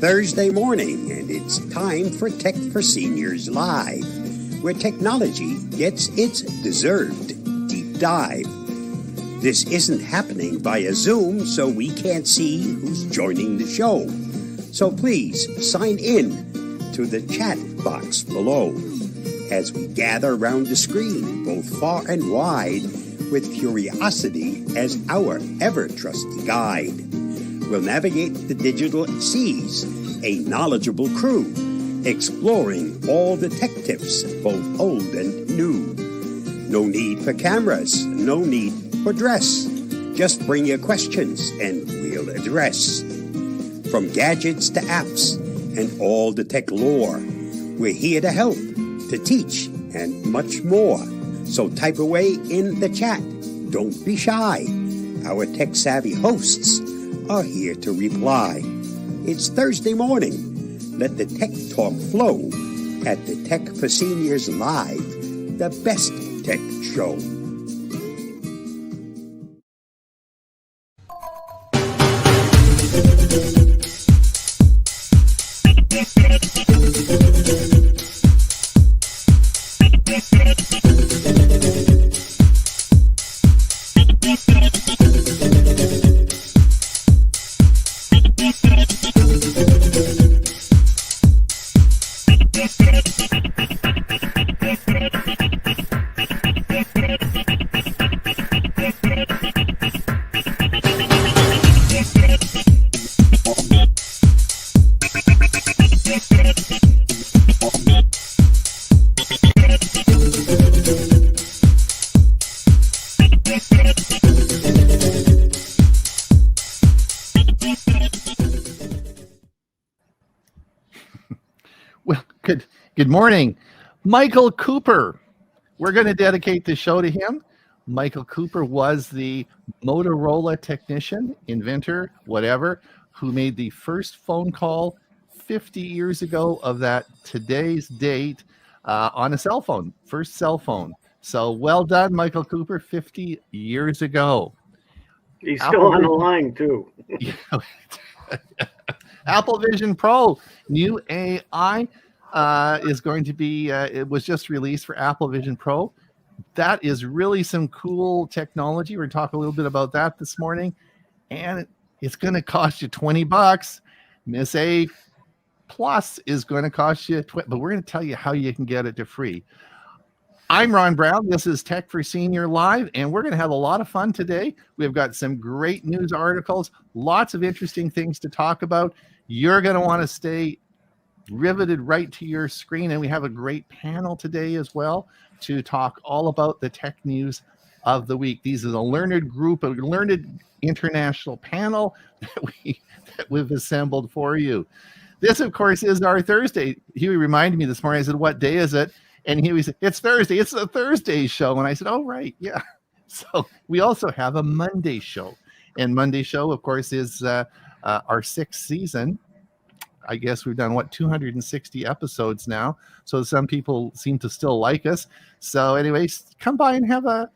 Thursday morning, and it's time for Tech for Seniors Live, where technology gets its deserved deep dive. This isn't happening via Zoom, so we can't see who's joining the show. So please sign in to the chat box below as we gather around the screen, both far and wide, with curiosity as our ever-trusty guide. We'll navigate the digital seas, a knowledgeable crew, exploring all the tech tips, both old and new. No need for cameras, no need for dress. Just bring your questions and we'll address. From gadgets to apps and all the tech lore, we're here to help, to teach, and much more. So type away in the chat. Don't be shy. Our tech-savvy hosts are here to reply. It's Thursday morning. Let the tech talk flow at the Tech for Seniors Live, the best tech show. Good morning, Michael Cooper. We're going to dedicate the show to him. Michael Cooper was the Motorola technician, inventor, whatever, who made the first phone call 50 years ago of that today's date on a cell phone, first cell phone. So well done, Michael Cooper, 50 years ago. He's still on the line, too. Apple Vision Pro, new AI. Is going to be, it was just released for Apple Vision Pro. That is really some cool technology. We're going to talk a little bit about that this morning. And it's going to cost you $20. Miss A Plus is going to cost you but we're going to tell you how you can get it to free. I'm Ron Brown. This is Tech for Senior Live, and we're going to have a lot of fun today. We've got some great news articles, lots of interesting things to talk about. You're going to want to stay riveted right to your screen, and we have a great panel today as well to talk all about the tech news of the week. These are the learned group, a learned international panel that we've assembled for you. This, of course, is our Thursday. Hewie reminded me this morning. I said, "What day is it?" And Hewie said, "It's Thursday. It's a Thursday show." And I said, "Oh, right, yeah." So we also have a Monday show, and Monday show, of course, is our sixth season. I guess we've done 260 episodes now. So some people seem to still like us. So anyways, come by and have a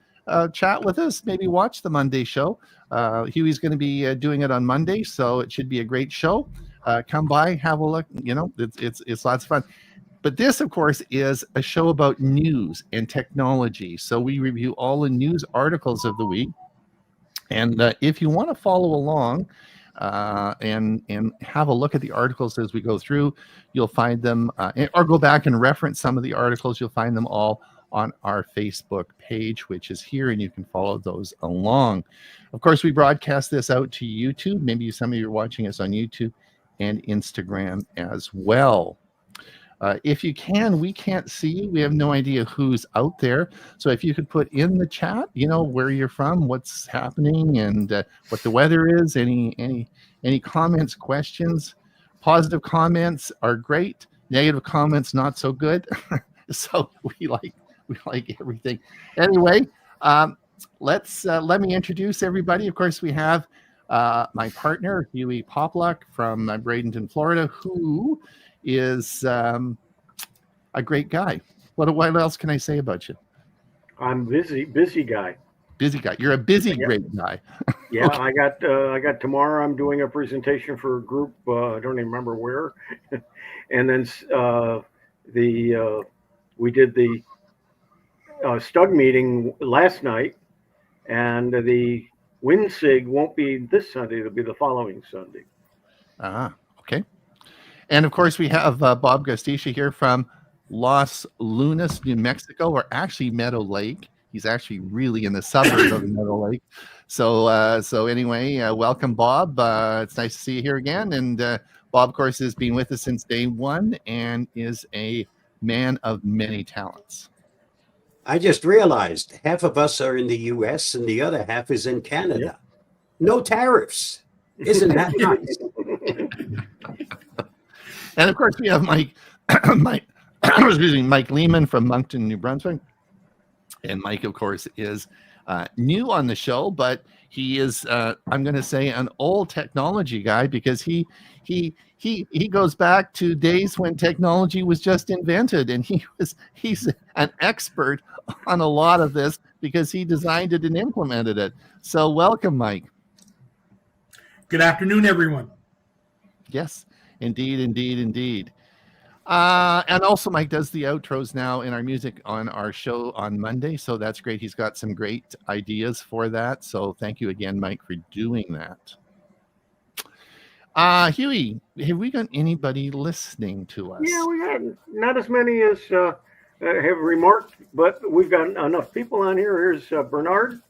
chat with us. Maybe watch the Monday show. Huey's going to be doing it on Monday, so it should be a great show. Come by, have a look. You know, it's lots of fun. But this, of course, is a show about news and technology. So we review all the news articles of the week. And if you want to follow along, and have a look at the articles as we go through. You'll find them, or go back and reference some of the articles. You'll find them all on our Facebook page, which is here, and you can follow those along. Of course, we broadcast this out to YouTube. Maybe some of you are watching us on YouTube and Instagram as well. If you can, we can't see you. We have no idea who's out there. So if you could put in the chat, where you're from, what's happening, and what the weather is. Any comments, questions? Positive comments are great. Negative comments not so good. So we like everything. Anyway, let me introduce everybody. Of course, we have my partner Hewie Poplock from Bradenton, Florida, who is a great guy. What else can I say about you? I'm busy guy. Busy guy. You're a busy, great guy. Yeah, Okay. I got tomorrow. I'm doing a presentation for a group. I don't even remember where. And then we did the Stug meeting last night, and the WinSig won't be this Sunday. It'll be the following Sunday. Okay. And of course, we have Bob Gostischa here from Los Lunas, New Mexico, or actually Meadow Lake. He's actually really in the suburbs of Meadow Lake. So anyway, welcome, Bob. It's nice to see you here again. And Bob, of course, has been with us since day one and is a man of many talents. I just realized half of us are in the U.S. and the other half is in Canada. Yep. No tariffs. Isn't that nice? And of course, we have Mike Leaman from Moncton, New Brunswick. And Mike, of course, is new on the show, but he is, I'm going to say, an old technology guy, because he goes back to days when technology was just invented, and he's an expert on a lot of this because he designed it and implemented it. So welcome, Mike. Good afternoon, everyone. Yes, indeed. And also, Mike does the outros now in our music on our show on Monday, so that's great. He's got some great ideas for that, so thank you again, Mike, for doing that. Hewie, have we got anybody listening to us? Yeah, we got not as many as have remarked, but we've got enough people on here. Here's Bernard.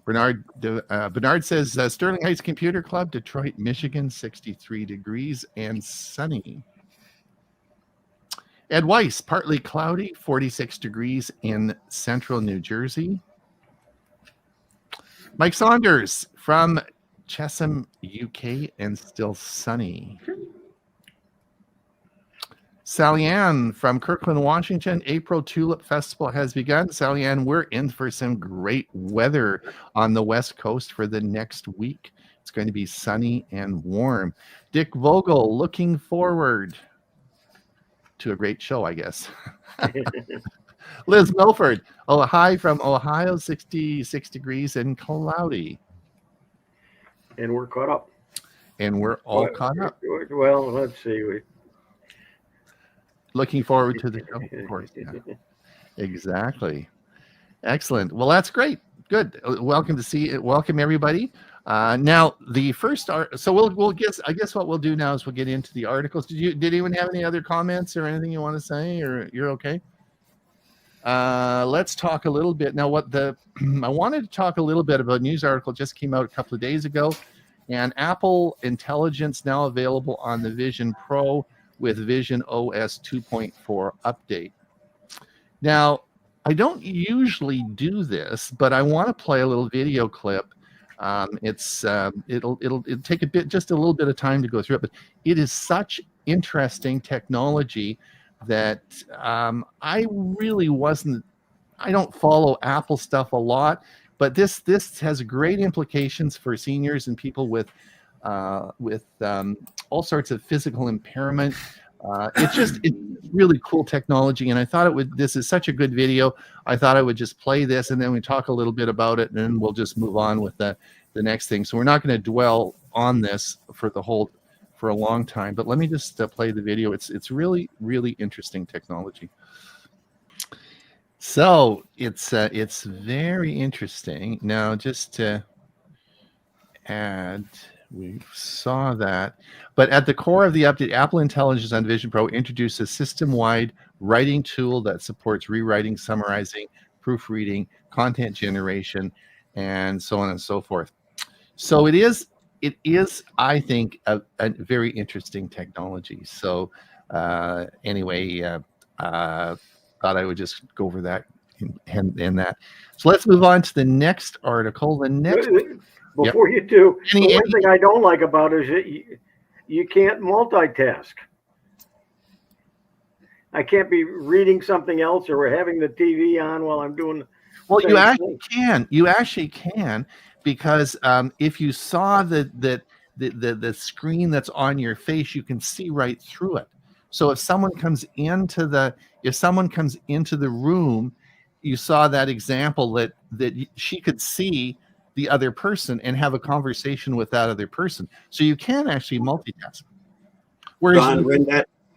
Bernard says, Sterling Heights Computer Club, Detroit, Michigan, 63 degrees and sunny. Ed Weiss, partly cloudy, 46 degrees in central New Jersey. Mike Saunders from Chesham, UK, and still sunny. Sally Ann from Kirkland, Washington. April Tulip Festival has begun. Sally Ann, we're in for some great weather on the West Coast for the next week. It's going to be sunny and warm. Dick Vogel, looking forward to a great show, I guess. Liz Milford, hi from Ohio, 66 degrees and cloudy. And we're caught up. And we're all caught up. Well, let's see. Looking forward to the show, of course. Yeah. Exactly. Excellent. Well, that's great. Good. Welcome everybody. Now the first so we'll guess. I guess what we'll do now is we'll get into the articles. Did anyone have any other comments or anything you want to say, or you're okay? Let's talk a little bit now. I wanted to talk a little bit about a news article just came out a couple of days ago, and Apple Intelligence now available on the Vision Pro with Vision OS 2.4 update. Now, I don't usually do this, but I want to play a little video clip. It'll take just a little bit of time to go through it, but it is such interesting technology that I don't follow Apple stuff a lot, but this has great implications for seniors and people with all sorts of physical impairment. It's really cool technology, and I thought this is such a good video. I thought I would just play this, and then we talk a little bit about it, and then we'll just move on with the next thing. So we're not going to dwell on this for a long time, but let me just play the video. It's really, really interesting technology. So it's very interesting. Now, just to add We saw that. But at the core of the update, Apple Intelligence on Vision Pro introduced a system-wide writing tool that supports rewriting, summarizing, proofreading, content generation, and so on and so forth. So it is, I think, a very interesting technology. So anyway, thought I would just go over that and that. So let's move on to the next article. The next, Before you do, Any- the one thing I don't like about it is that you can't multitask. I can't be reading something else or having the TV on while I'm doing. well, same you actually thing. can. You actually can, because if you saw the screen that's on your face, you can see right through it. So if someone comes into the room, you saw that example that she could see the other person and have a conversation with that other person. So you can actually multitask. Whereas Don,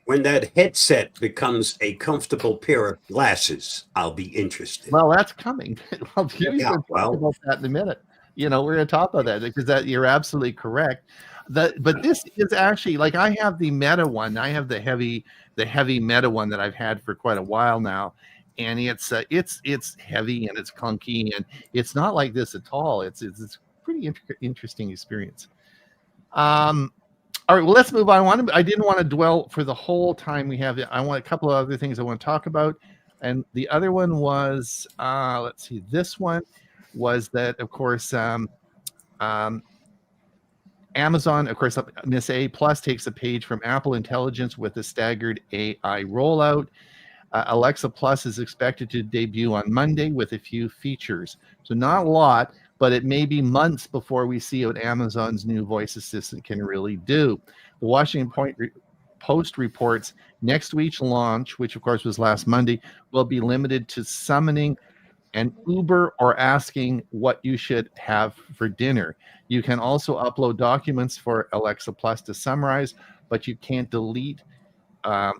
when that headset becomes a comfortable pair of glasses, I'll be interested. well, that's coming. Well, Hewie's Yeah, going to talk well. about that in a minute. We're going to talk about that because you're absolutely correct. But this is actually, like, I have the Meta one. I have the heavy Meta one that I've had for quite a while now, and it's heavy and it's clunky, and it's not like this at all. It's pretty interesting experience. All right, well, let's move on. I didn't want to dwell for the whole time we have. I want a couple of other things I want to talk about. And the other one was, let's see, this one was that, of course, Amazon, of course, Miss A Plus takes a page from Apple Intelligence with a staggered AI rollout. Alexa Plus is expected to debut on Monday with a few features. So not a lot, but it may be months before we see what Amazon's new voice assistant can really do. The Washington Post reports next week's launch, which of course was last Monday, will be limited to summoning an Uber or asking what you should have for dinner. You can also upload documents for Alexa Plus to summarize, but you can't delete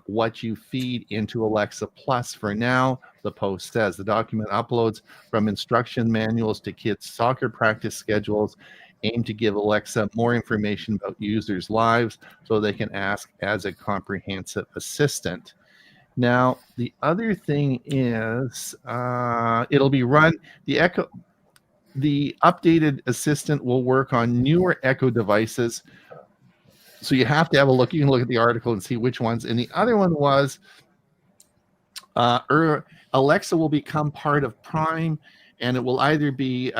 what you feed into Alexa Plus for now, the Post says. The document uploads from instruction manuals to kids' soccer practice schedules aim to give Alexa more information about users' lives so they can ask as a comprehensive assistant. Now, the other thing is it'll be run, the updated assistant will work on newer Echo devices. So you have to have a look. You can look at the article and see which ones. And the other one was Alexa will become part of Prime, and it will either be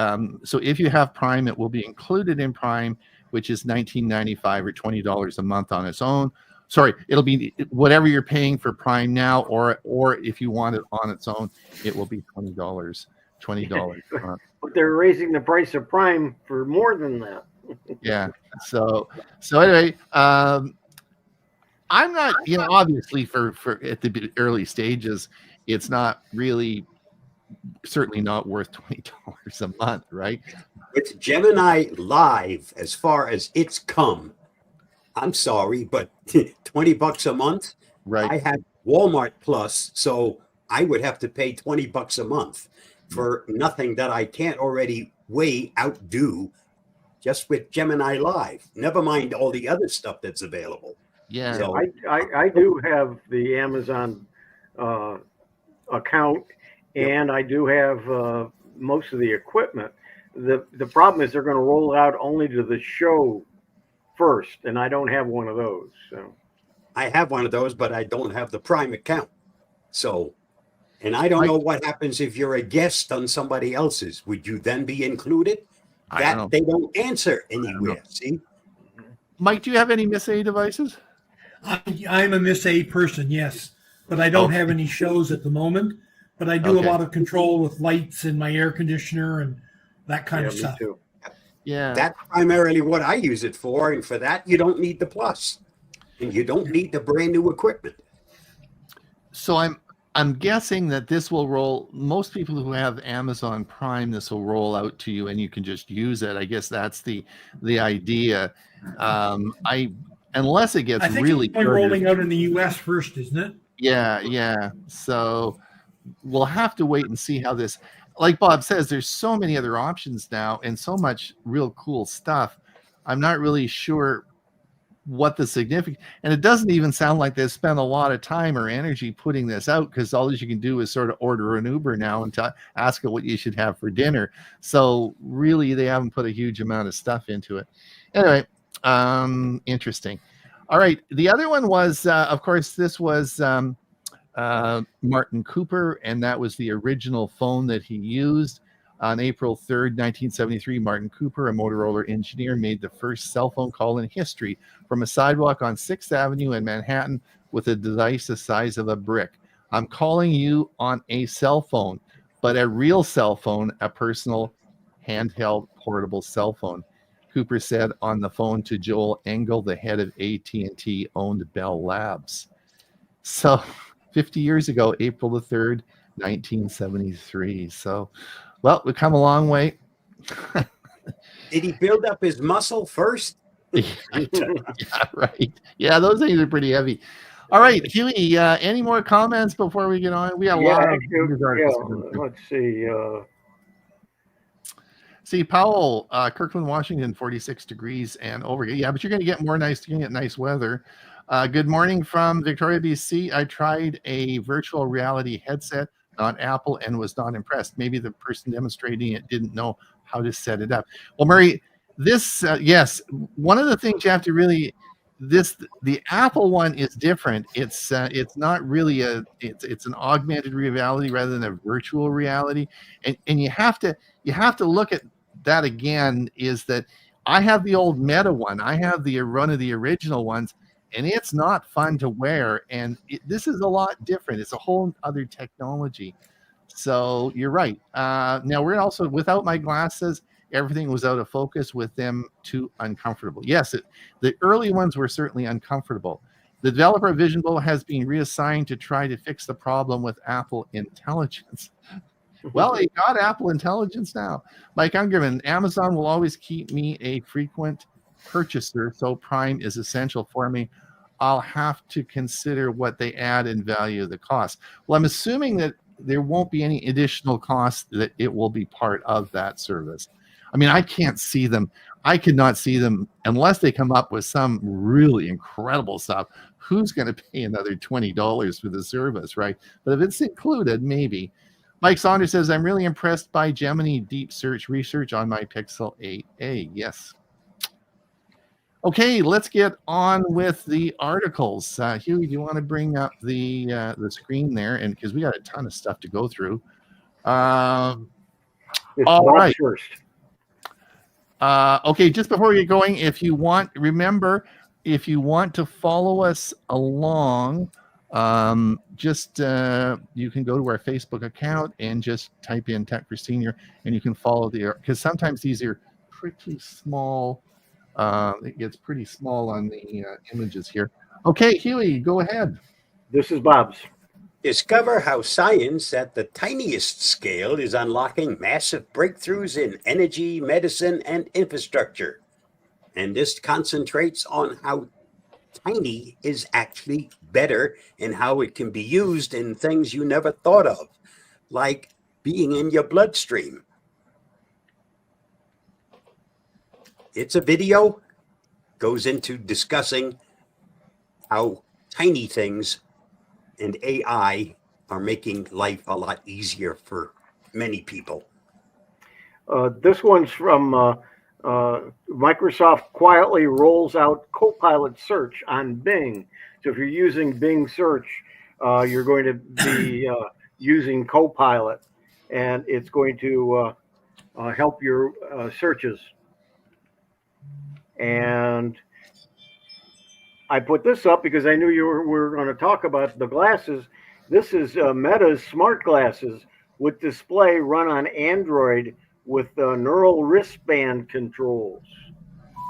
so if you have Prime, it will be included in Prime, which is $19.95 or $20 a month on its own. Sorry, it'll be whatever you're paying for Prime now, or if you want it on its own, it will be $20 a month. But they're raising the price of Prime for more than that. Yeah. So anyway, I'm not, obviously for at the early stages, it's not really, certainly not worth $20 a month, right? With Gemini Live, as far as it's come, I'm sorry, but $20 a month. Right. I have Walmart Plus, so I would have to pay $20 a month for nothing that I can't already outdo just with Gemini Live. Never mind all the other stuff that's available. Yeah. So, I do have the Amazon account, and I do have most of the equipment. The problem is they're going to roll it out only to the show first, and I don't have one of those. So I have one of those, but I don't have the Prime account. So, and I don't know what happens if you're a guest on somebody else's. Would you then be included? That they don't answer anywhere. See, Mike, do you have any Miss A devices? I'm a Miss A person, yes, but I don't have any shows at the moment. But I do a lot of control with lights and my air conditioner and that kind of stuff. Me too. Yeah. That's primarily what I use it for. And for that, you don't need the Plus. And you don't need the brand new equipment. So I'm guessing that this will roll. Most people who have Amazon Prime, this will roll out to you, and you can just use it. I guess that's the idea. Unless it gets I think really it's only rolling out in the U.S. first, isn't it? Yeah. So we'll have to wait and see how this. Like Bob says, there's so many other options now, and so much real cool stuff. I'm not really sure what the significance, and it doesn't even sound like they spent a lot of time or energy putting this out, because all you can do is sort of order an Uber now and ask it what you should have for dinner. So really, they haven't put a huge amount of stuff into it. Anyway, interesting. All right, the other one was, of course, this was Martin Cooper, and that was the original phone that he used. On April 3rd, 1973, Martin Cooper, a Motorola engineer, made the first cell phone call in history from a sidewalk on 6th Avenue in Manhattan with a device the size of a brick. I'm calling you on a cell phone, but a real cell phone, a personal handheld portable cell phone, Cooper said on the phone to Joel Engel, the head of AT&T owned Bell Labs. So 50 years ago, April the 3rd, 1973. So, well, we've come a long way. Did he build up his muscle first? Yeah, right. Yeah, those things are pretty heavy. All right, Hewie, any more comments before we get on? We have a lot of let's see. See, Powell, Kirkland, Washington, 46 degrees and over. Yeah, but you're going to get nice weather. Good morning from Victoria, BC. I tried a virtual reality headset on Apple and was not impressed. Maybe the person demonstrating it didn't know how to set it up. Well, Murray, this, yes, one of the things you have to really, the Apple one is different. It's not really it's an augmented reality rather than a virtual reality. And you have to look at that again, is that I have the old Meta one. I have one of the original ones, and it's not fun to wear. And this is a lot different. It's a whole other technology. So you're right. Now we're also, without my glasses, everything was out of focus, with them too uncomfortable. Yes, the early ones were certainly uncomfortable. The developer of Vision Pro has been reassigned to try to fix the problem with Apple Intelligence. Well, they got Apple Intelligence now. Mike Ungerman, Amazon will always keep me a frequent purchaser, so Prime is essential for me. I'll have to consider what they add in value of the cost. Well, I'm assuming that there won't be any additional cost, that it will be part of that service. I mean, I can't see them. I could not see them unless they come up with some really incredible stuff. Who's going to pay another $20 for the service, right? But if it's included, maybe. Mike Saunders says, I'm really impressed by Gemini Deep Search research on my Pixel 8a. Yes. Okay, let's get on with the articles. Hewie, do you want to bring up the screen there? And because we got a ton of stuff to go through. All right. First. Okay, just before we get going, remember, if you want to follow us along, you can go to our Facebook account and just type in Tech for Senior, and you can follow because sometimes these are pretty small. It gets pretty small on the images here. Okay, Hewie, go ahead. This is Bob's. Discover how science at the tiniest scale is unlocking massive breakthroughs in energy, medicine, and infrastructure. And this concentrates on how tiny is actually better and how it can be used in things you never thought of, like being in your bloodstream. It's a video, goes into discussing how tiny things and AI are making life a lot easier for many people. This one's from Microsoft quietly rolls out Copilot search on Bing. So if you're using Bing search, you're going to be using Copilot, and it's going to help your searches. And I put this up because I knew we were going to talk about the glasses. This is Meta's smart glasses with display, run on Android with neural wristband controls.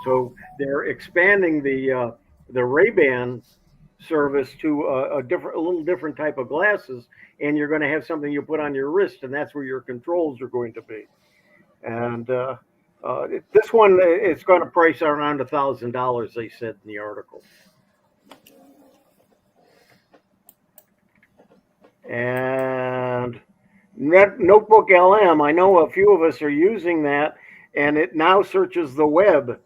So they're expanding the Ray-Ban service to a little different type of glasses, and you're going to have something you put on your wrist, and that's where your controls are going to be. And this one, it's going to price around $1,000, they said in the article. And Notebook LM, I know a few of us are using that, and it now searches the web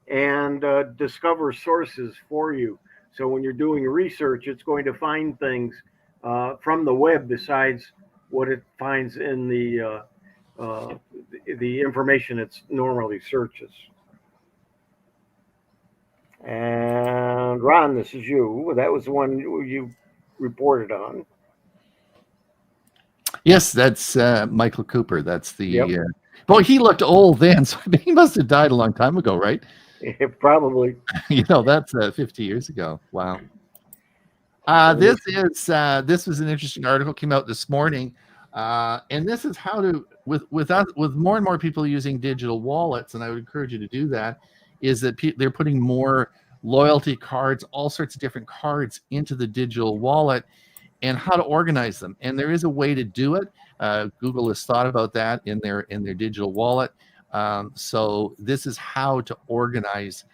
and discover sources for you. So when you're doing research, it's going to find things from the web besides what it finds in the information it normally searches. And Ron, this is you. That was the one you reported on. Yes, that's Michael Cooper. That's the. Yep. Boy, he looked old then, so he must have died a long time ago, right? Probably. That's 50 yeyears ago. Wow. This was an interesting article, came out this morning, and this is how to with more and more people using digital wallets, and I would encourage you to do that. Is that they're putting more loyalty cards, all sorts of different cards into the digital wallet, and how to organize them. And there is a way to do it. Google has thought about that in their digital wallet. So this is how to organize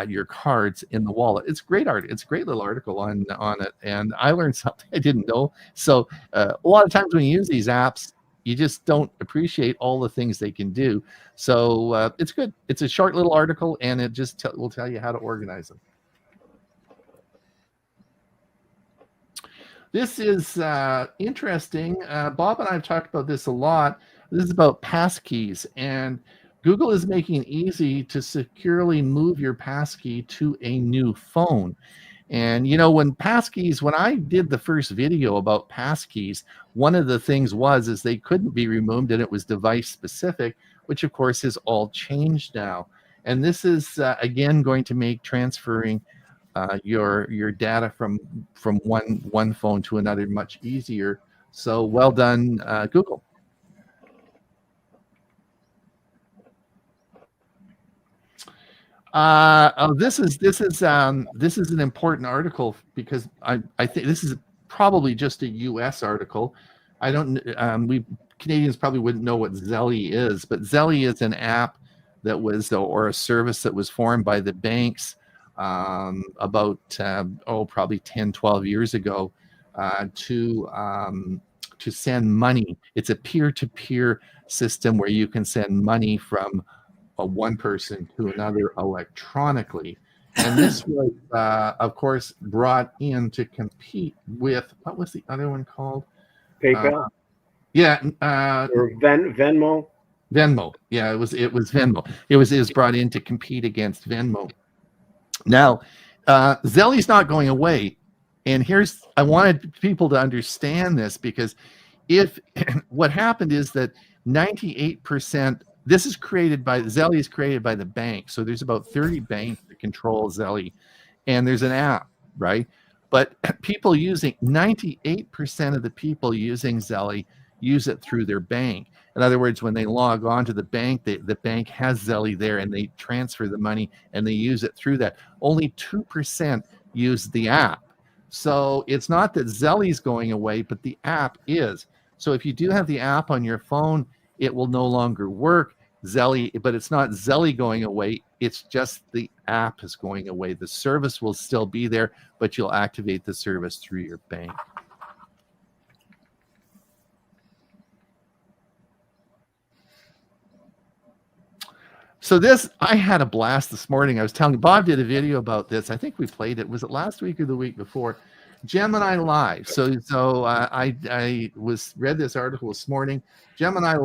your cards in the wallet. It's great art. It's a great little article on it, and I learned something I didn't know. So a lot of times when you use these apps, you just don't appreciate all the things they can do. So it's good. It's a short little article, and it just will tell you how to organize them. This is interesting. Bob and I have talked about this a lot. This is about passkeys, and Google is making it easy to securely move your passkey to a new phone. And when I did the first video about passkeys, one of the things is they couldn't be removed, and it was device specific, which of course is all changed now. And this is again going to make transferring your data from one phone to another much easier. So well done, Google. This is an important article because I think this is probably just a U.S. article. I don't. We Canadians probably wouldn't know what Zelly is, but Zelly is an app that was or a service that was formed by the banks about probably 10, 12 years ago to send money. It's a peer-to-peer system where you can send money from one person to another electronically. And this was, of course, brought in to compete with, what was the other one called? PayPal? Or Venmo? Venmo. Yeah, it was Venmo. It was brought in to compete against Venmo. Now, Zelly's not going away. And I wanted people to understand this because what happened is that 98%, Zelly is created by the bank. So there's about 30 banks that control Zelly, and there's an app, right? But 98% of the people using Zelly use it through their bank. In other words, when they log on to the bank, the bank has Zelly there, and they transfer the money and they use it through that. Only 2% use the app. So it's not that Zelly's going away, but the app is. So if you do have the app on your phone, it will no longer work. But it's not Zelly going away. It's just the app is going away. The service will still be there, but you'll activate the service through your bank. So I had a blast this morning. I was telling Bob did a video about this. I think we played it. Was it last week or the week before? Gemini Live. So I read this article this morning. Gemini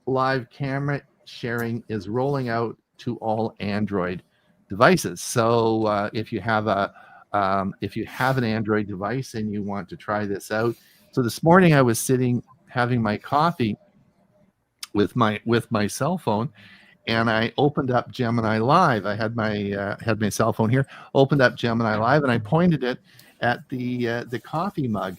Live camera sharing is rolling out to all Android devices. So if you have an Android device and you want to try this out, so this morning I was sitting having my coffee with my cell phone, and I opened up Gemini Live. I had my cell phone here, opened up Gemini Live, and I pointed it at the coffee mug.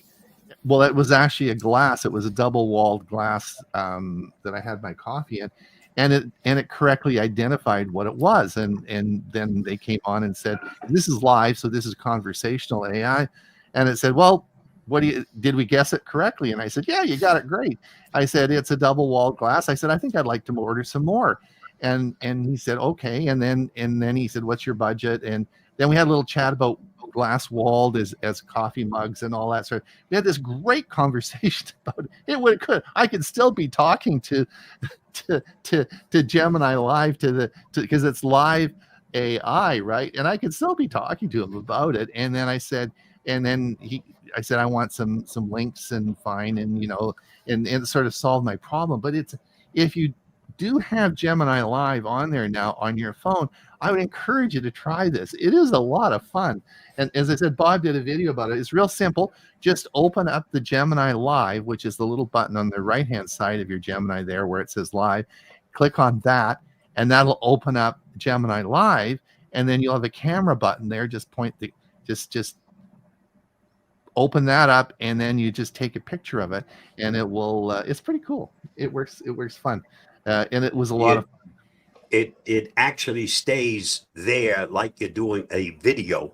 Well, it was actually a glass. It was a double-walled glass that I had my coffee in, and it correctly identified what it was. And then they came on and said, "This is live, so this is conversational AI." And it said, "Well, did we guess it correctly?" And I said, "Yeah, you got it great." I said, "It's a double-walled glass." I said, "I think I'd like to order some more." And he said, "Okay." And then he said, "What's your budget?" And then we had a little chat about glass walled as coffee mugs and all that sort of. We had this great conversation about it. I could still be talking to Gemini Live because it's live AI, right? And I could still be talking to him about it. And then I said, I said, I want some links and fine, and and sort of solve my problem. But if you do have Gemini Live on there now on your phone, I would encourage you to try this. It is a lot of fun. And as I said, Bob did a video about it. It's real simple. Just open up the Gemini Live, which is the little button on the right-hand side of your Gemini there where it says Live. Click on that, and that'll open up Gemini Live, and then you'll have a camera button there. Just just open that up, and then you just take a picture of it, and it will. It's pretty cool. It works fun, and it was a lot of fun. It actually stays there like you're doing a video.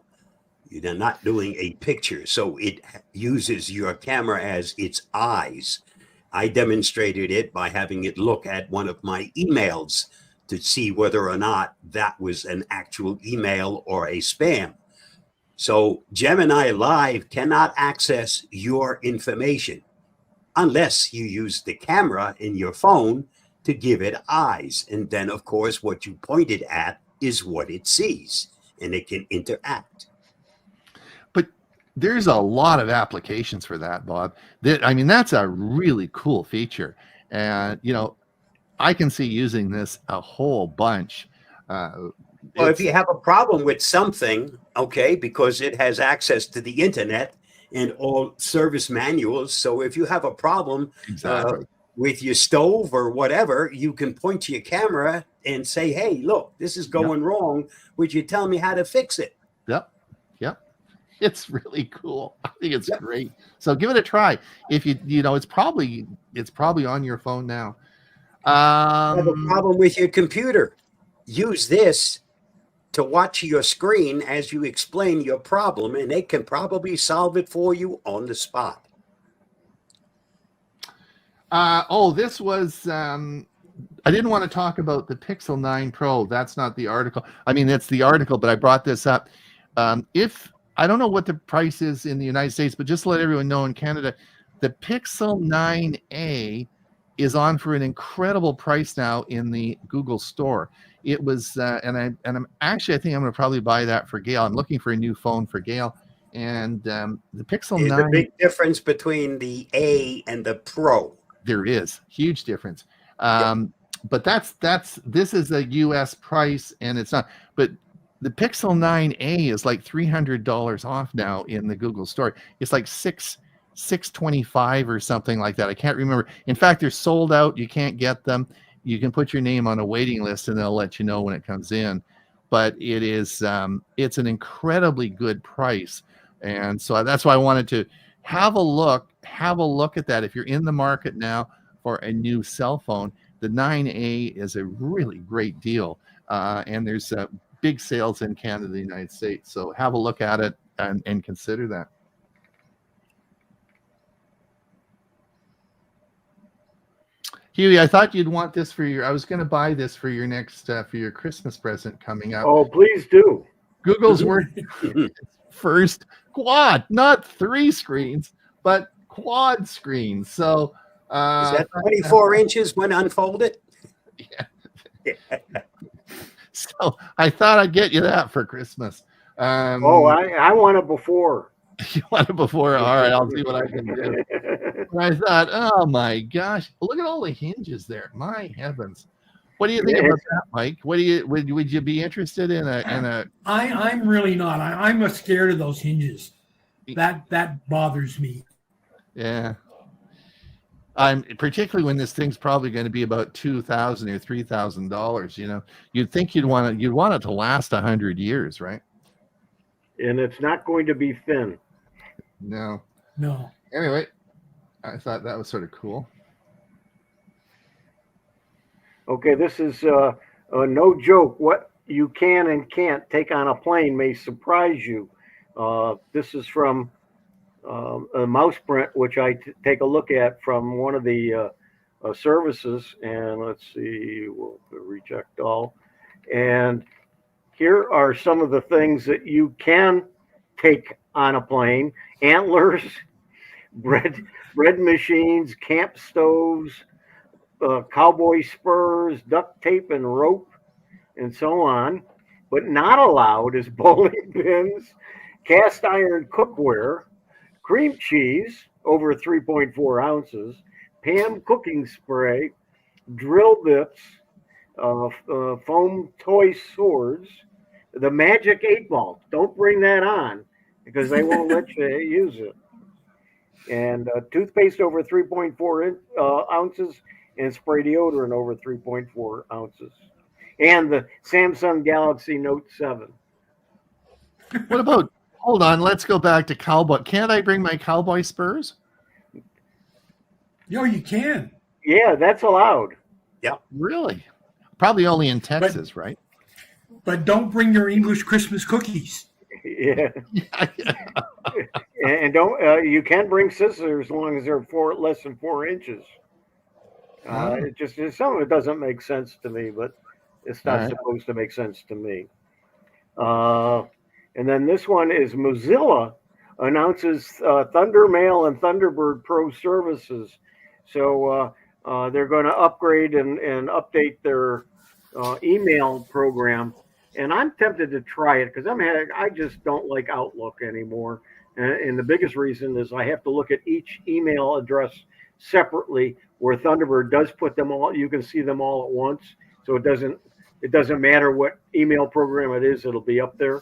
You're not doing a picture, so it uses your camera as its eyes. I demonstrated it by having it look at one of my emails to see whether or not that was an actual email or a spam. So Gemini Live cannot access your information unless you use the camera in your phone to give it eyes. And then, of course, what you pointed at is what it sees, and it can interact. But there's a lot of applications for that, Bob. That's a really cool feature. And, I can see using this a whole bunch. Well, if you have a problem with something, okay, because it has access to the internet and all service manuals. So if you have a problem with your stove or whatever, you can point to your camera and say, hey, look, this is going wrong. Would you tell me how to fix it? Yep. It's really cool. I think it's great. So give it a try. If it's probably on your phone now. Have a problem with your computer, use this to watch your screen as you explain your problem, and it can probably solve it for you on the spot. This was I didn't want to talk about the Pixel 9 Pro. That's not the article. It's the article, but I brought this up. If I don't know what the price is in the United States, but just to let everyone know, in Canada, the Pixel 9A is on for an incredible price now in the Google store. It was, I'm actually, I think I'm going to probably buy that for Gail. I'm looking for a new phone for Gail, and the Pixel 9. There's a big difference between the A and the Pro. There is huge difference, but this is a U.S. price, and it's not. But the Pixel 9A is like $300 off now in the Google store. It's like $625 or something like that. I can't remember. In fact, they're sold out. You can't get them. You can put your name on a waiting list, and they'll let you know when it comes in. But it is it's an incredibly good price, and so that's why I wanted to have a look at that. If you're in the market now for a new cell phone, the 9A is a really great deal, and there's big sales in Canada and the United States. So have a look at it and consider that. Hewie, I thought you'd want this I was going to buy this for your next, for your Christmas present coming up. Oh, please do. Google's working first quad, not 3 screens, but quad screens. So, is that 24 inches when unfolded? Yeah. So I thought I'd get you that for Christmas. I want it before. You want it before? All right, I'll see what I can do. And I thought, oh my gosh, look at all the hinges there. My heavens. What do you think about that, Mike? Would you be interested in a I'm really not. I'm scared of those hinges. That bothers me. Yeah. I'm particularly when this thing's probably going to be about $2,000 or $3,000. You'd think you'd want it to last 100 years, right? And it's not going to be thin. No. Anyway, I thought that was sort of cool. Okay, this is no joke. What you can and can't take on a plane may surprise you. This is from a mouse print, which I take a look at from one of the services. And let's see, we'll reject all. And here are some of the things that you can take on a plane: antlers, bread machines, camp stoves, cowboy spurs, duct tape and rope, and so on. but not allowed is bowling pins, cast iron cookware, cream cheese over 3.4 ounces, Pam cooking spray, drill bits, foam toy swords, the magic 8 ball. Don't bring that on because they won't let you use it. And toothpaste over 3.4 ounces, and spray deodorant over 3.4 ounces. And the Samsung Galaxy Note 7. What about, hold on, let's go back to cowboy. Can't I bring my cowboy spurs? You can. Yeah, that's allowed. Yeah. Really? Probably only in Texas, right? But don't bring your English Christmas cookies. Yeah. Yeah. And don't you can bring scissors as long as they're less than 4 inches. It just some of it doesn't make sense to me, but it's not supposed to make sense to me. And then this one is Mozilla announces Thunder Mail and Thunderbird Pro services. So they're going to upgrade and update their email program. And I'm tempted to try it because I just don't like Outlook anymore. And the biggest reason is I have to look at each email address separately, where Thunderbird does put them all. You can see them all at once, so it doesn't matter what email program it is; it'll be up there.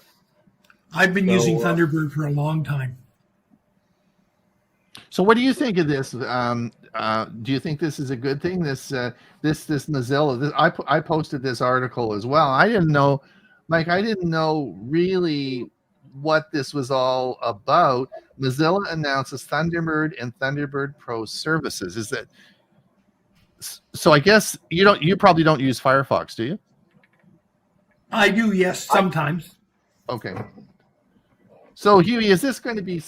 I've been using Thunderbird for a long time. So, what do you think of this? Do you think this is a good thing? This Mozilla. I posted this article as well. I didn't know, Mike. I didn't know really what this was all about. Mozilla announces Thunderbird and Thunderbird Pro services. Is that so? I guess you probably don't use Firefox, do you? I do, yes, sometimes. Okay. So, Hewie, is this going to be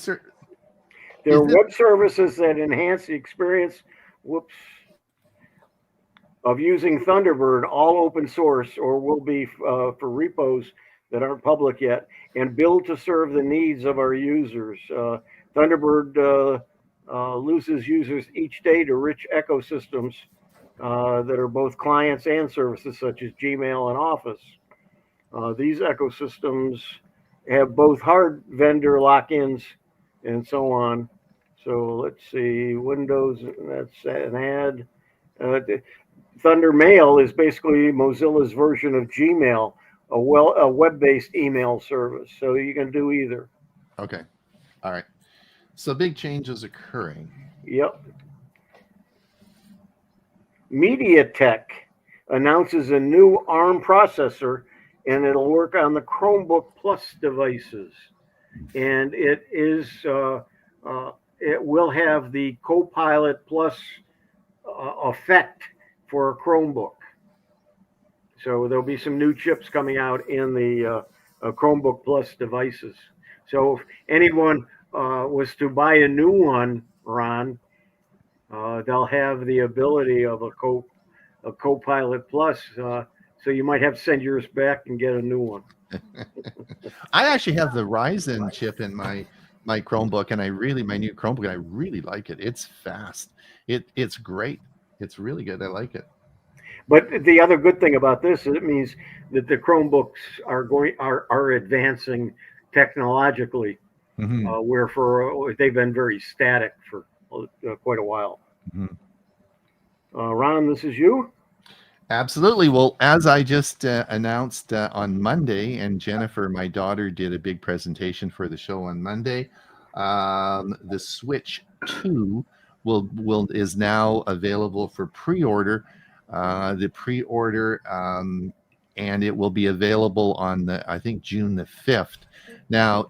there are web services that enhance the experience of using Thunderbird, all open source, or will be for repos that aren't public yet, and build to serve the needs of our users. Thunderbird loses users each day to rich ecosystems that are both clients and services such as Gmail and Office. These ecosystems have both hard vendor lock-ins and so on. So let's see, Windows, that's an ad. Thunder Mail is basically Mozilla's version of Gmail, a web-based email service. So you can do either. Okay. All right. So big changes occurring. Yep. MediaTek announces a new ARM processor, and it'll work on the Chromebook Plus devices. And it is it will have the Copilot Plus effect for a Chromebook. So there'll be some new chips coming out in the Chromebook Plus devices. So if anyone was to buy a new one, Ron, they'll have the ability of a Copilot Plus. So you might have to send yours back and get a new one. I actually have the Ryzen chip in my Chromebook, and my new Chromebook, and I really like it. It's fast. It's great. It's really good. I like it. But the other good thing about this is it means that the Chromebooks are advancing technologically, where they've been very static for quite a while. Ron, this is you. Absolutely. Well, as I just announced on Monday, and Jennifer, my daughter, did a big presentation for the show on Monday, the Switch 2 is now available for pre-order. The pre-order, and it will be available on I think June the 5th. Now,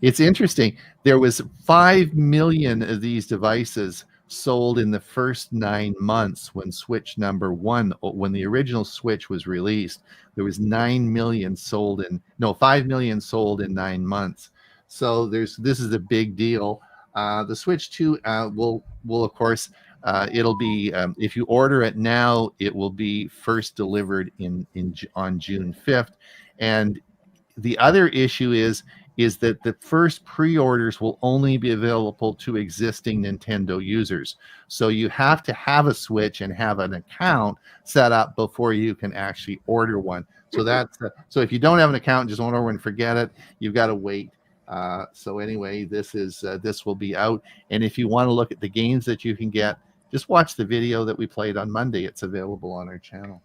it's interesting. There was 5 million of these devices sold in the first 9 months when Switch number 1, when the original Switch was released. There was 5 million sold in 9 months. So this is a big deal. The Switch 2 will of course, it'll be if you order it now, it will be first delivered on June 5th. And the other issue is is that the first pre-orders will only be available to existing Nintendo users. So you have to have a Switch and have an account set up before you can actually order one. So that's so if you don't have an account, just want to order and forget it. You've got to wait. So anyway, this will be out. And if you want to look at the games that you can get, just watch the video that we played on Monday. It's available on our channel.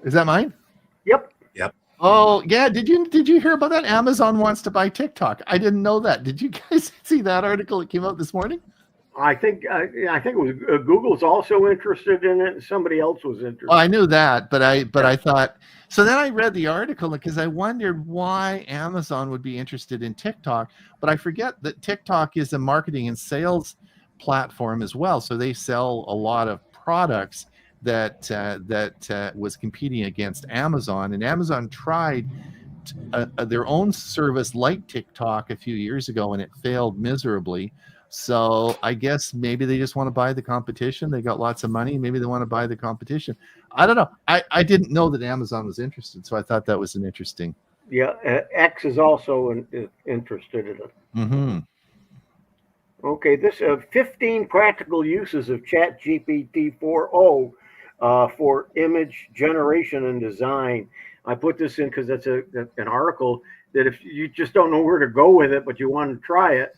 Is that mine? Yep. Oh yeah. Did you hear about that? Amazon wants to buy TikTok. I didn't know that. Did you guys see that article that came out this morning? I think it was Google's also interested in it. And somebody else was interested. Well, I knew that, but I thought so. Then I read the article because I wondered why Amazon would be interested in TikTok. But I forget that TikTok is a marketing and sales platform as well. So they sell a lot of products that was competing against Amazon, and Amazon tried their own service like TikTok a few years ago, and it failed miserably. So I guess maybe they just want to buy the competition. They got lots of money. Maybe they want to buy the competition. I don't know. I didn't know that Amazon was interested, so I thought that was an interesting. Yeah, X is also interested in it. Mm-hmm. Okay, this 15 practical uses of ChatGPT 4.0 for image generation and design. I put this in because that's an article that if you just don't know where to go with it, but you want to try it,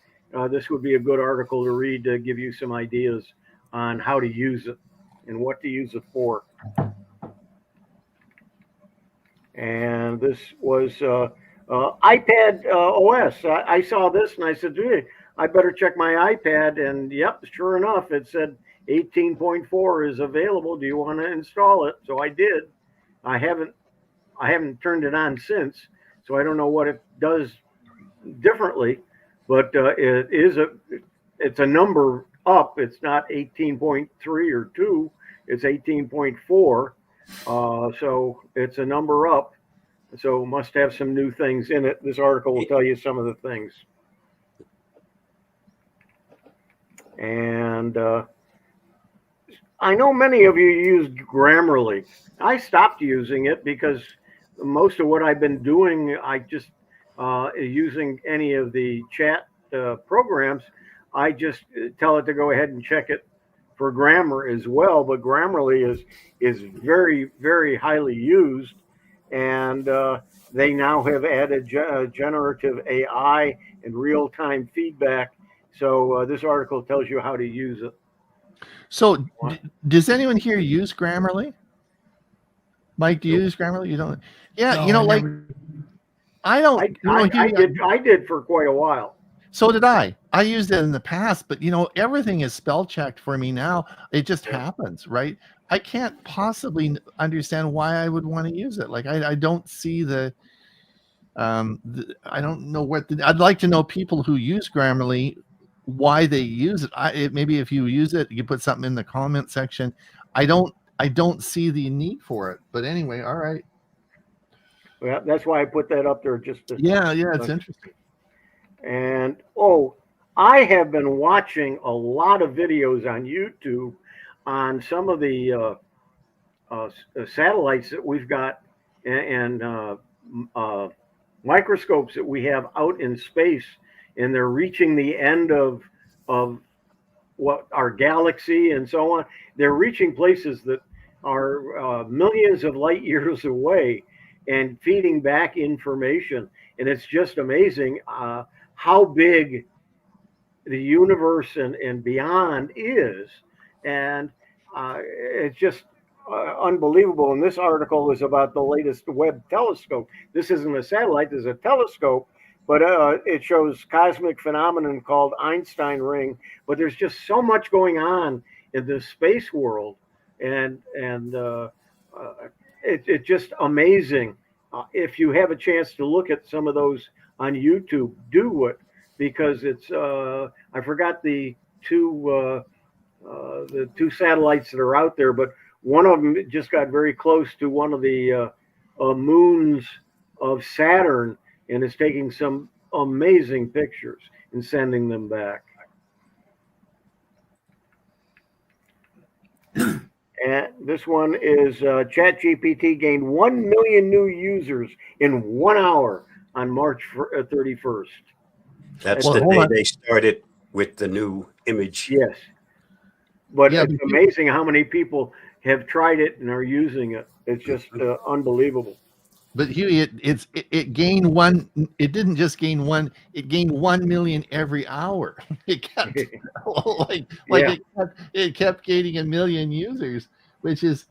this would be a good article to read to give you some ideas on how to use it and what to use it for. And this was iPad OS. I saw this and I said, hey, I better check my iPad. And yep, sure enough, it said 18.4 is available. Do you want to install it? So I did. I haven't turned it on since, so I don't know what it does differently. But it's a number up. It's not 18.3 or 2. It's 18.4. So it's a number up. So must have some new things in it. This article will tell you some of the things. And I know many of you use Grammarly. I stopped using it because most of what I've been doing, I just using any of the chat programs, I just tell it to go ahead and check it for grammar as well. But Grammarly is very, very highly used, and they now have added generative AI and real-time feedback. So this article tells you how to use it. So does anyone here use Grammarly? Mike, do you use Grammarly? You don't? Yeah, No, I don't. I did for quite a while. So did I. I used it in the past, but everything is spell checked for me now. It just happens, right? I can't possibly understand why I would want to use it. Like I don't see I don't know I'd like to know people who use Grammarly, why they use it. Maybe if you use it, you put something in the comment section. I don't see the need for it. But anyway, all right. Well, that's why I put that up there. Yeah, it's interesting. And I have been watching a lot of videos on YouTube on some of the satellites that we've got and microscopes that we have out in space, and they're reaching the end of what our galaxy and so on. They're reaching places that are millions of light years away and feeding back information. And it's just amazing how big the universe and beyond is. And it's just unbelievable. And this article is about the latest Webb telescope. This isn't a satellite, there's a telescope, but it shows cosmic phenomenon called Einstein ring. But there's just so much going on in the space world. And it's just amazing. If you have a chance to look at some of those on YouTube, do it, because it's I forgot the two satellites that are out there, but one of them just got very close to one of the moons of Saturn and is taking some amazing pictures and sending them back. And this one is ChatGPT gained 1 million new users in 1 hour on March 31st. That's Well, the hold day on. they started with the new image. Yes. But Yeah, it's amazing how many people have tried it and are using it. It's just unbelievable. But Huey, it gained one. It didn't just gain one. It gained 1 million every hour. It kept Yeah. it kept gaining a million users, which is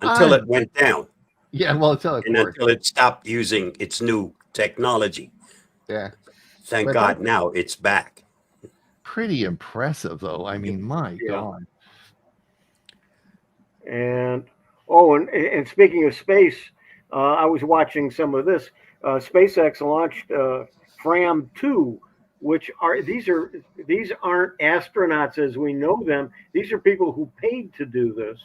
Until it went down. Yeah, well, until of And course. until it stopped using its new technology. Yeah. Thank But God now it's back. Pretty impressive, though. I mean, my Yeah. God. And and speaking of space, I was watching some of this. SpaceX launched Fram 2, which these aren't astronauts as we know them. These are people who paid to do this,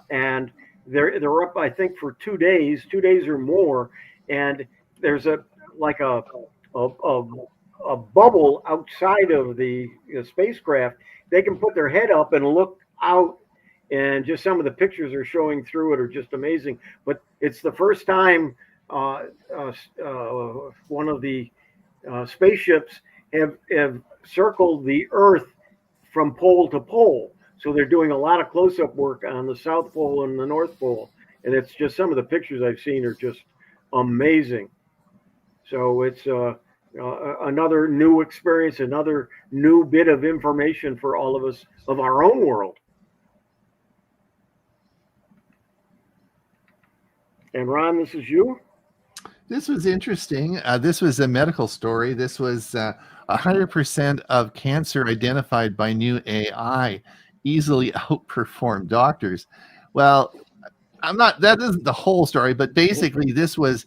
and they're up, I think, for 2 days, 2 days or more. And there's a a bubble outside of the spacecraft. They can put their head up and look out, and just some of the pictures are showing through it are just amazing. But it's the first time one of the spaceships have circled the Earth from pole to pole. So they're doing a lot of close-up work on the South Pole and the North Pole, and it's just some of the pictures I've seen are just amazing. So it's another new experience, another new bit of information for all of us of our own world. And Ron, this is you. This was interesting. This was a medical story. This was 100% of cancer identified by new AI easily outperform doctors. Well, that isn't the whole story, but basically this was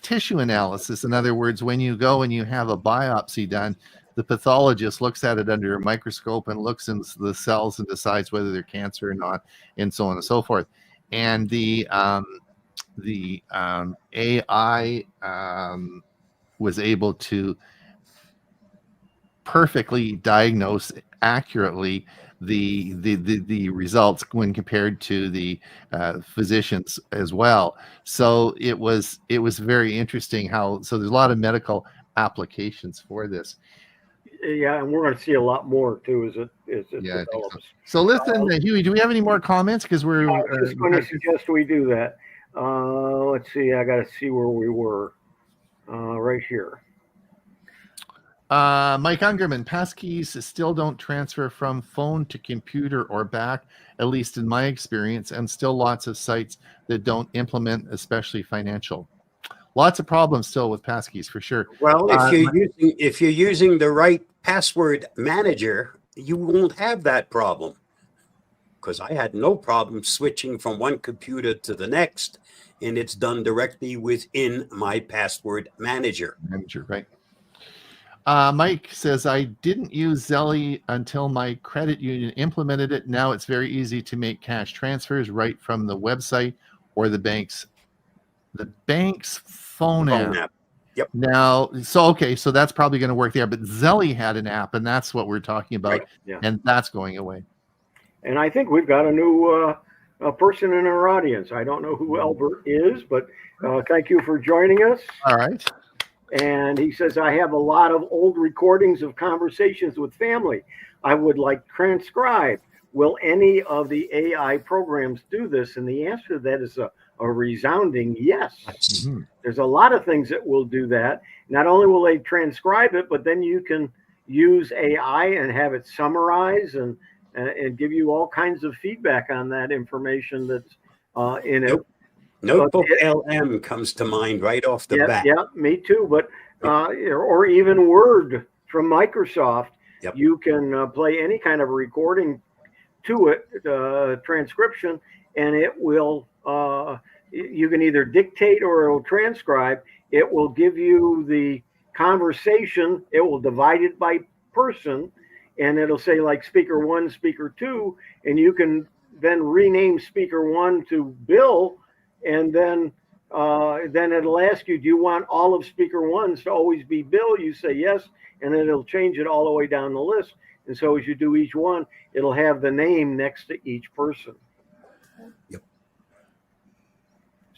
tissue analysis. In other words, when you go and you have a biopsy done, the pathologist looks at it under a microscope and looks into the cells and decides whether they're cancer or not, and so on and so forth. And the AI was able to perfectly diagnose accurately the results when compared to the physicians as well. So it was very interesting so there's a lot of medical applications for this. Yeah, and we're going to see a lot more too as it develops. So listen, Huey, do we have any more comments? Because we're I was just going to suggest we do that. Let's see. I got to see where we were. Right here. Mike Ungerman, passkeys still don't transfer from phone to computer or back, at least in my experience, and still lots of sites that don't implement, especially financial. Lots of problems still with passkeys for sure. Well, if you're using the right password manager, you won't have that problem. Because I had no problem switching from one computer to the next, and it's done directly within my password manager. Right. Mike says, I didn't use Zelly until my credit union implemented it. Now it's very easy to make cash transfers right from the website or the bank's phone app. Yep. Now, so that's probably going to work there. But Zelly had an app, and that's what we're talking about, Right. Yeah. and that's going away. And I think we've got a new person in our audience. I don't know who Albert is, but thank you for joining us. All right. And he says, I have a lot of old recordings of conversations with family I would like transcribed. Will any of the AI programs do this? And the answer to that is a resounding yes. Mm-hmm. There's a lot of things that will do that. Not only will they transcribe it, but then you can use AI and have it summarize and give you all kinds of feedback on that information that's in it. Notebook LM comes to mind right off the bat. Yeah, me too. But or even Word from Microsoft, you can play any kind of recording to it, transcription, and it will. You can either dictate or it will transcribe. It will give you the conversation. It will divide it by person, and it'll say like speaker 1, speaker 2, and you can then rename speaker 1 to Bill. And then it'll ask you, do you want all of speaker 1s to always be Bill? You say yes, and then it'll change it all the way down the list. And so as you do each one, it'll have the name next to each person. Yep.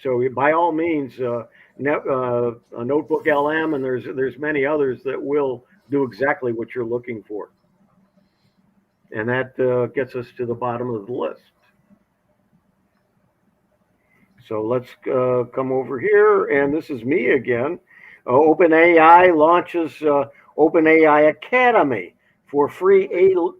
So by all means, a Notebook LM, and there's many others that will do exactly what you're looking for. And that gets us to the bottom of the list. So let's come over here, and this is me again. OpenAI launches OpenAI Academy for free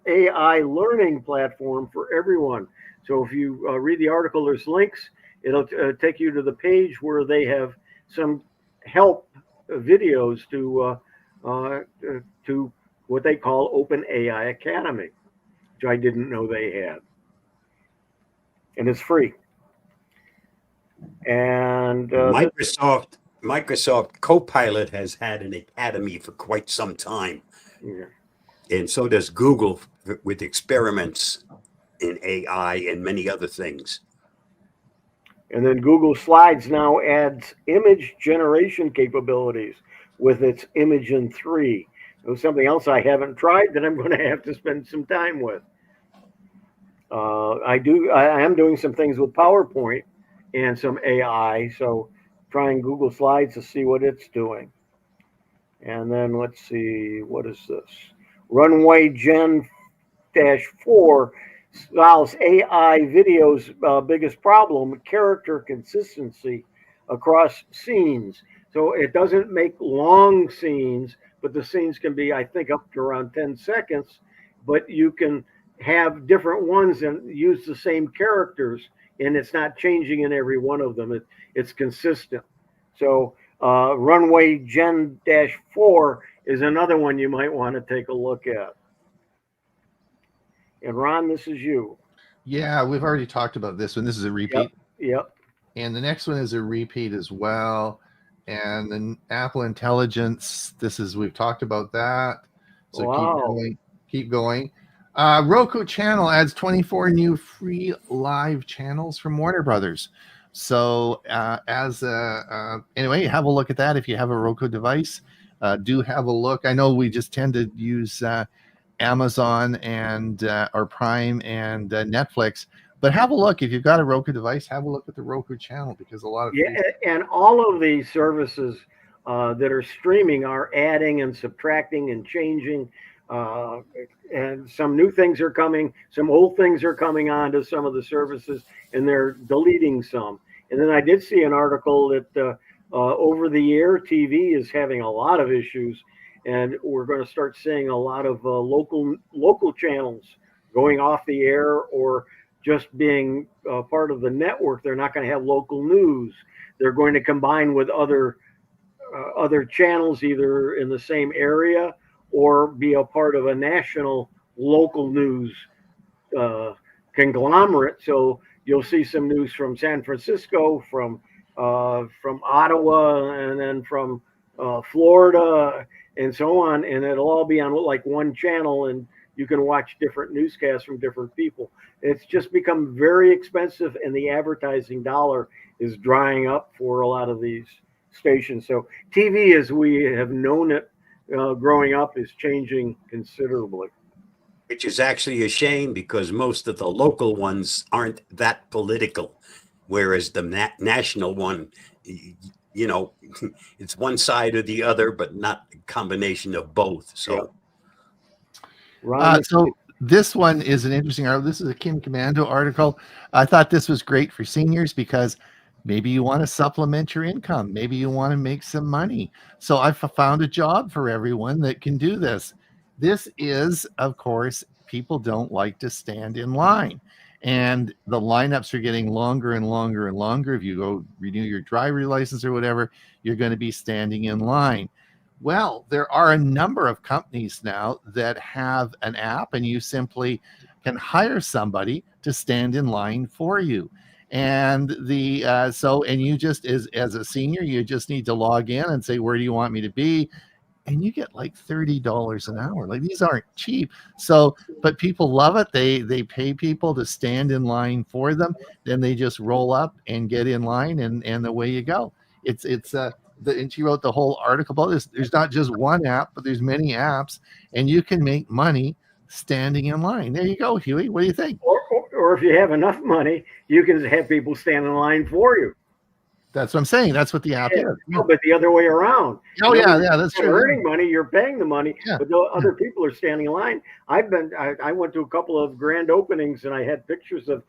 AI learning platform for everyone. So if you read the article, there's links. It'll take you to the page where they have some help videos to what they call OpenAI Academy, which I didn't know they had. And it's free. And Microsoft Copilot has had an academy for quite some time. Yeah. And so does Google with experiments in AI and many other things. And then Google Slides now adds image generation capabilities with its Imagen 3. It was something else I haven't tried that I'm going to have to spend some time with. I am doing some things with PowerPoint and some AI, so trying Google Slides to see what it's doing. And then let's see, what is this? Runway Gen -4 solves AI video's biggest problem, character consistency across scenes. So it doesn't make long scenes, but the scenes can be, I think, up to around 10 seconds, but you can have different ones and use the same characters, and it's not changing in every one of them. It's consistent. So Runway Gen -4 is another one you might want to take a look at. And Ron, this is you. Yeah, we've already talked about this one. This is a repeat. Yep. And the next one is a repeat as well. And then Apple Intelligence, we've talked about that. So wow. Keep going. Roku channel adds 24 new free live channels from Warner Brothers. So anyway, have a look at that. If you have a Roku device, do have a look. I know we just tend to use Amazon and or Prime and Netflix, but have a look. If you've got a Roku device, have a look at the Roku channel, because a lot of and all of these services that are streaming are adding and subtracting and changing, and some new things are coming, some old things are coming onto some of the services, and they're deleting some. And then I did see an article that over the air TV is having a lot of issues, and we're going to start seeing a lot of local channels going off the air or just being part of the network. They're not going to have local news. They're going to combine with other channels, either in the same area or be a part of a national local news conglomerate. So you'll see some news from San Francisco, from Ottawa, and then from Florida, and so on, and it'll all be on like one channel, and you can watch different newscasts from different people. It's just become very expensive, and the advertising dollar is drying up for a lot of these stations. So TV, as we have known it growing up, is changing considerably. Which is actually a shame, because most of the local ones aren't that political, whereas the national one, you know, it's one side or the other, but not a combination of both. So, so this one is an interesting article. This is a Kim Commando article. I thought this was great for seniors, because maybe you want to supplement your income. Maybe you want to make some money. So I've found a job for everyone that can do this. This is, of course, people don't like to stand in line. And the lineups are getting longer and longer and longer. If you go renew your driver's license or whatever, you're going to be standing in line. Well, there are a number of companies now that have an app, and you simply can hire somebody to stand in line for you. And and you just, as a senior, you just need to log in and say, where do you want me to be? And you get like $30 an hour. Like, these aren't cheap. So, but people love it. They pay people to stand in line for them. Then they just roll up and get in line, and away you go. And she wrote the whole article about this. There's not just one app, but there's many apps, and you can make money standing in line. There you go, Hewie. What do you think? Or if you have enough money, you can have people stand in line for you. That's what I'm saying. That's what the app is. No, but the other way around. Oh, yeah, that's true. Earning money, you're paying the money, but the other people are standing in line. I went to a couple of grand openings, and I had pictures of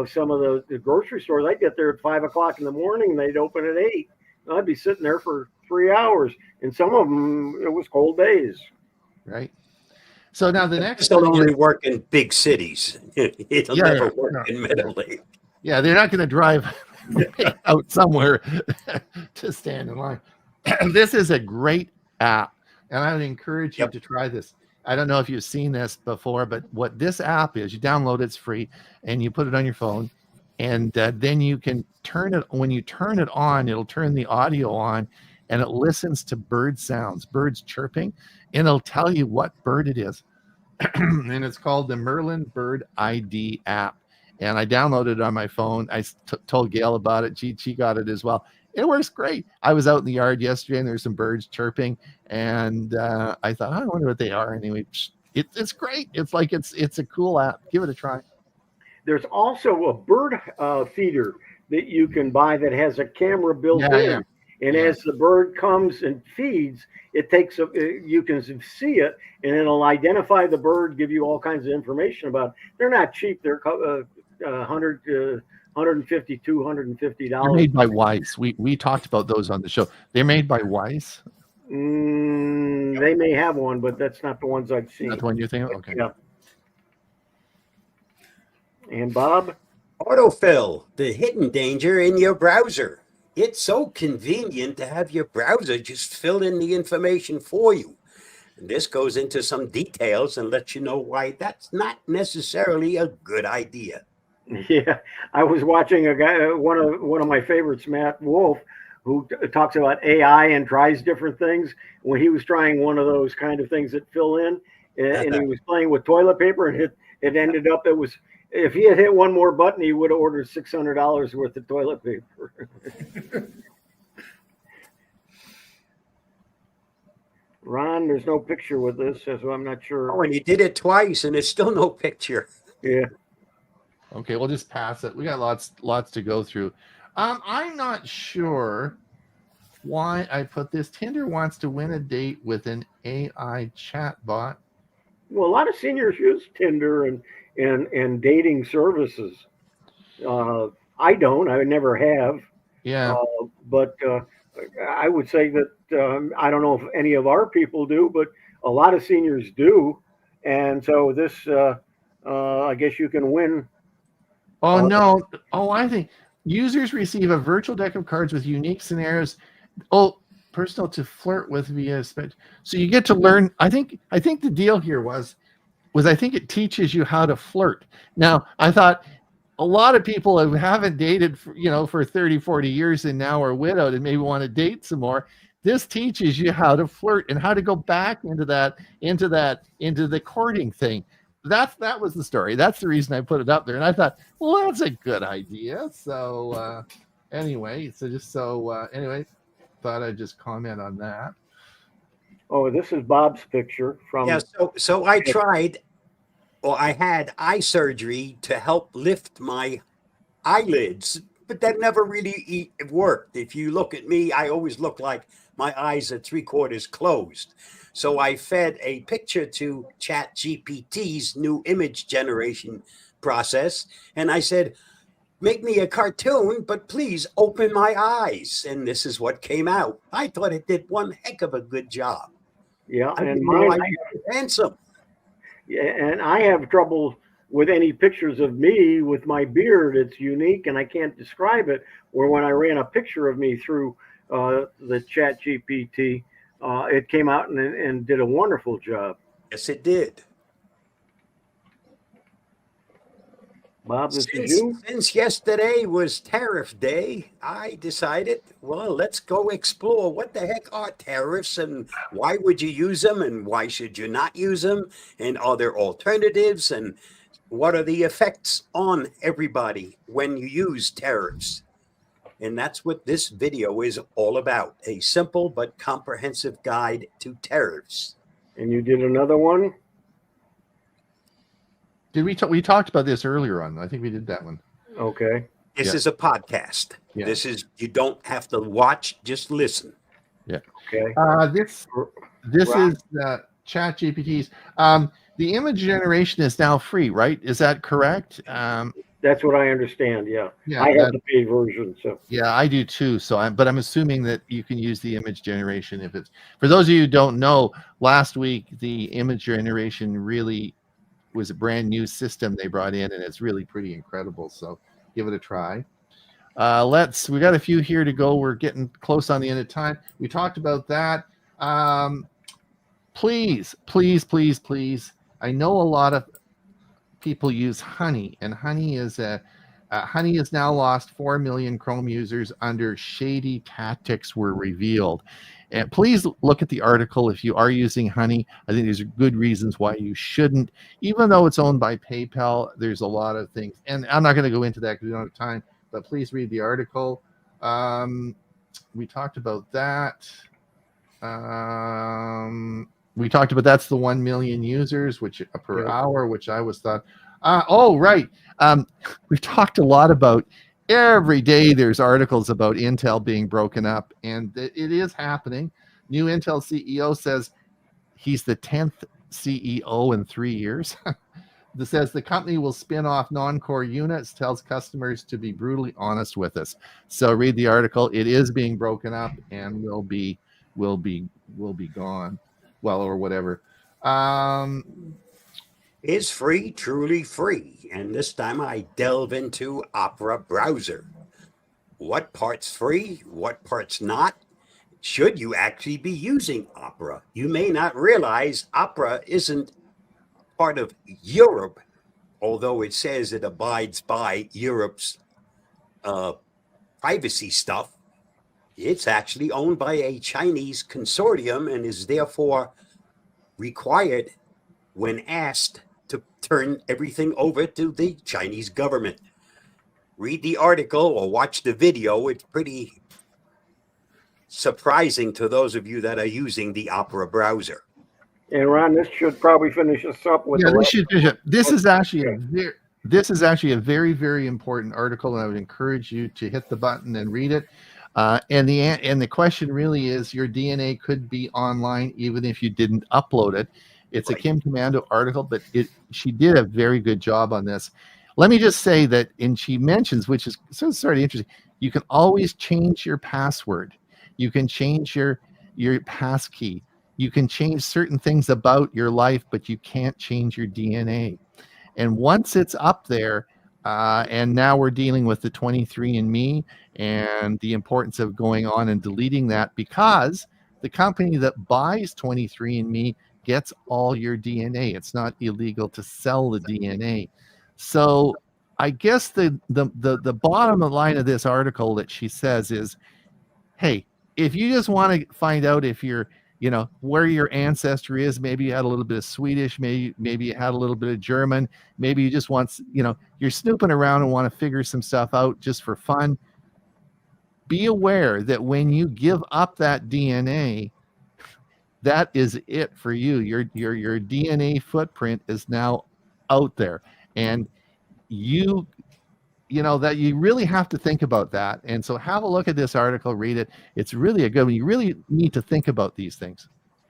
some of the grocery stores. I'd get there at 5 o'clock in the morning, and they'd open at 8. I'd be sitting there for 3 hours, and some of them, it was cold days. Right. So now the next It'll only work in big cities. It'll never work in Middle Lake. Yeah, they're not going to drive out somewhere to stand in line. This is a great app, and I would encourage you to try this. I don't know if you've seen this before, but what this app is, you download it, it's free, and you put it on your phone, and then you can turn it. When you turn it on, it'll turn the audio on, and it listens to bird sounds, birds chirping, and it'll tell you what bird it is. And it's called the Merlin Bird ID app. And I downloaded it on my phone. I told Gail about it. She got it as well. It works great. I was out in the yard yesterday, and there's some birds chirping, and I thought, I wonder what they are. Anyway, it's great. It's like it's a cool app. Give it a try. There's also a bird feeder that you can buy that has a camera built in. Yeah. And as the bird comes and feeds, it takes you can see it, and it'll identify the bird, give you all kinds of information about it. They're not cheap. They're $150, $250. They're made by Weiss. We talked about those on the show. They're made by Weiss. They may have one, but that's not the ones I've seen. Not the one you're thinking? Okay. Yeah. And Bob? Autofill, the hidden danger in your browser. It's so convenient to have your browser just fill in the information for you. And this goes into some details and lets you know why that's not necessarily a good idea. Yeah, I was watching a guy, one of my favorites, Matt Wolf, who talks about AI and tries different things. When he was trying one of those kind of things that fill in, and he was playing with toilet paper, and it ended up, if he had hit one more button, he would have ordered $600 worth of toilet paper. Ron, there's no picture with this, so I'm not sure. Oh, and you did it twice, and there's still no picture. Yeah. Okay, we'll just pass it. We got lots to go through. I'm not sure why I put this. Tinder wants to win a date with an AI chatbot. Well, a lot of seniors use Tinder and dating services. I don't. I never have. Yeah. But I would say that I don't know if any of our people do, but a lot of seniors do. And so this, I guess you can win. Oh, no. Oh, I think users receive a virtual deck of cards with unique scenarios. Oh, personal to flirt with via. So you get to learn. I think the deal here was I think it teaches you how to flirt. Now, I thought a lot of people who haven't dated for 30, 40 years and now are widowed and maybe want to date some more. This teaches you how to flirt and how to go back into the courting thing. That was the story. That's the reason I put it up there. And I thought, well, that's a good idea. So anyway, thought I'd just comment on that. Oh, this is Bob's picture from. Yeah, so I had eye surgery to help lift my eyelids, but that never really worked. If you look at me, I always look like my eyes are 3/4 closed. So I fed a picture to ChatGPT's new image generation process, and I said, make me a cartoon, but please open my eyes. And this is what came out. I thought it did one heck of a good job. Yeah, and mine handsome. Yeah, and I have trouble with any pictures of me with my beard. It's unique, and I can't describe it. Or when I ran a picture of me through the ChatGPT, it came out and did a wonderful job. Yes, it did. Bob, this is you? Since yesterday was tariff day, I decided, well, let's go explore what the heck are tariffs and why would you use them and why should you not use them? And are there alternatives? And what are the effects on everybody when you use tariffs? And that's what this video is all about, a simple but comprehensive guide to tariffs. And you did another one? Did we talked about this earlier on? I think we did that one. Okay. This is a podcast. Yeah. This is, you don't have to watch, just listen. Yeah. Okay. This is Chat GPT's. The image generation is now free, right? Is that correct? That's what I understand. Yeah. Yeah, I have the paid version. So yeah, I do too. So but I'm assuming that you can use the image generation if it's. For those of you who don't know, last week the image generation really was a brand new system they brought in, and it's really pretty incredible. So give it a try. We got a few here to go. We're getting close on the end of time. We talked about that. Please. I know a lot of people use Honey, and Honey has now lost 4 million Chrome users under shady tactics were revealed. And please look at the article if you are using Honey. I think there's good reasons why you shouldn't. Even though it's owned by PayPal, there's a lot of things. And I'm not going to go into that because we don't have time, but please read the article. We talked about that. We talked about that's the 1 million users per hour, which I was thought. Right. We've talked a lot about every day there's articles about Intel being broken up, and it is happening. New Intel CEO says he's the 10th CEO in 3 years. That says the company will spin off non-core units, tells customers to be brutally honest with us. So read the article. It is being broken up and will be gone. Well, or whatever. Is free truly free? And this time I delve into Opera browser. What part's free? What part's not? Should you actually be using Opera? You may not realize Opera isn't part of Europe, although it says it abides by Europe's privacy stuff. It's actually owned by a Chinese consortium and is therefore required, when asked, to turn everything over to the Chinese government. Read the article or watch the video. It's pretty surprising to those of you that are using the Opera browser. And Ron, this should probably finish us up with. Yeah, this is actually a very, very important article, and I would encourage you to hit the button and read it. And the question really is, your DNA could be online even if you didn't upload it. It's right. A Kim Commando article, but she did a very good job on this. Let me just say that, and she mentions, which is sort of interesting, you can always change your password. You can change your passkey. You can change certain things about your life, but you can't change your DNA. And once it's up there, and now we're dealing with the 23andMe and the importance of going on and deleting that, because the company that buys 23andMe gets all your DNA. It's not illegal to sell the DNA. So I guess the bottom line of this article that she says is, hey, if you just want to find out if you're, where your ancestry is, maybe you had a little bit of Swedish, maybe you had a little bit of German, maybe you just want, you're snooping around and want to figure some stuff out just for fun. Be aware that when you give up that DNA, that is it for you. Your DNA footprint is now out there, and that you really have to think about that. And so have a look at this article, read it. It's really a good one. You really need to think about these things.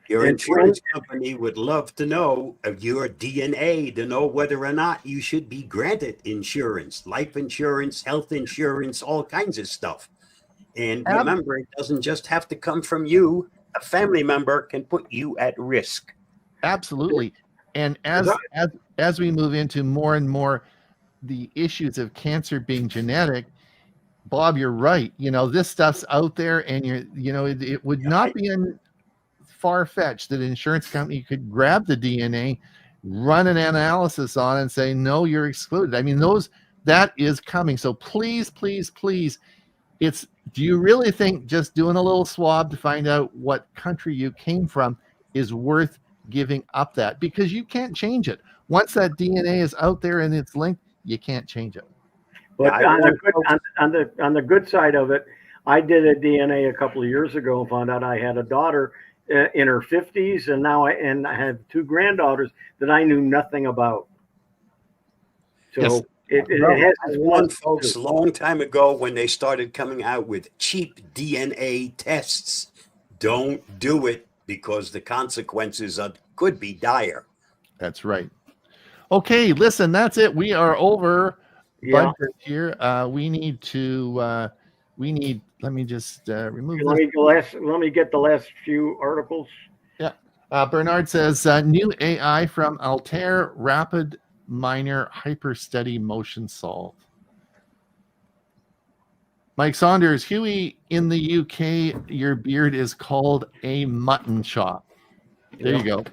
Your insurance company would love to know your DNA to know whether or not you should be granted insurance, life insurance, health insurance, all kinds of stuff. And remember, it doesn't just have to come from you. A family member can put you at risk. Absolutely. And as we move into more and more the issues of cancer being genetic, Bob, you're right. This stuff's out there, and it would not be far-fetched that an insurance company could grab the DNA, run an analysis on it, and say, no, you're excluded. I mean, that is coming. So please, do you really think just doing a little swab to find out what country you came from is worth giving up that? Because you can't change it. Once that DNA is out there and it's linked, you can't change it. But on the good side of it, I did a DNA a couple of years ago and found out I had a daughter in her 50s, and now I have 2 granddaughters that I knew nothing about. So Yes. it has I its warned pluses, folks too. a long time ago when they started coming out with cheap DNA tests. Don't do it because the consequences could be dire. That's right. Okay, listen, that's it. We are over Yeah. budget here. We need to. Let me just remove Let this. me get the last few articles. Yeah. Bernard says new AI from Altair Rapid Minor Hypersteady Motion Solve. Mike Saunders, Hewie, in the UK, your beard is called a mutton chop. There you go.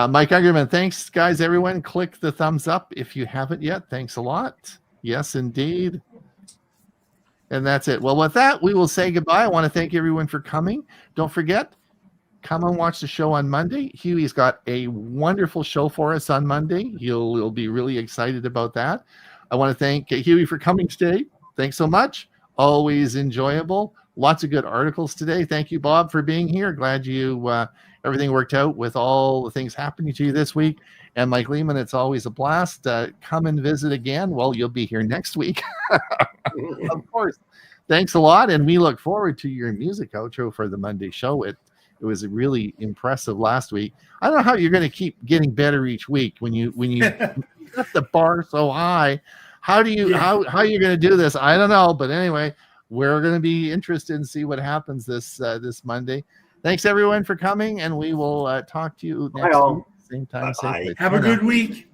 Mike Ungerman, thanks, guys, everyone. Click the thumbs up if you haven't yet. Thanks a lot. Yes, indeed. And that's it. Well, with that, we will say goodbye. I want to thank everyone for coming. Don't forget, come and watch the show on Monday. Huey's got a wonderful show for us on Monday. You'll be really excited about that. I want to thank Huey for coming today. Thanks so much. Always enjoyable. Lots of good articles today. Thank you, Bob, for being here. Glad you everything worked out with all the things happening to you this week. And Mike Leaman, it's always a blast. Come and visit again. Well, you'll be here next week. Of course. Thanks a lot. And we look forward to your music outro for the Monday show. It was really impressive last week. I don't know how you're going to keep getting better each week when you set the bar so high. How do you how you're going to do this? I don't know, but anyway, we're going to be interested and see what happens this Monday. Thanks everyone for coming, and we will talk to you next week, same time, same place. Have a good week.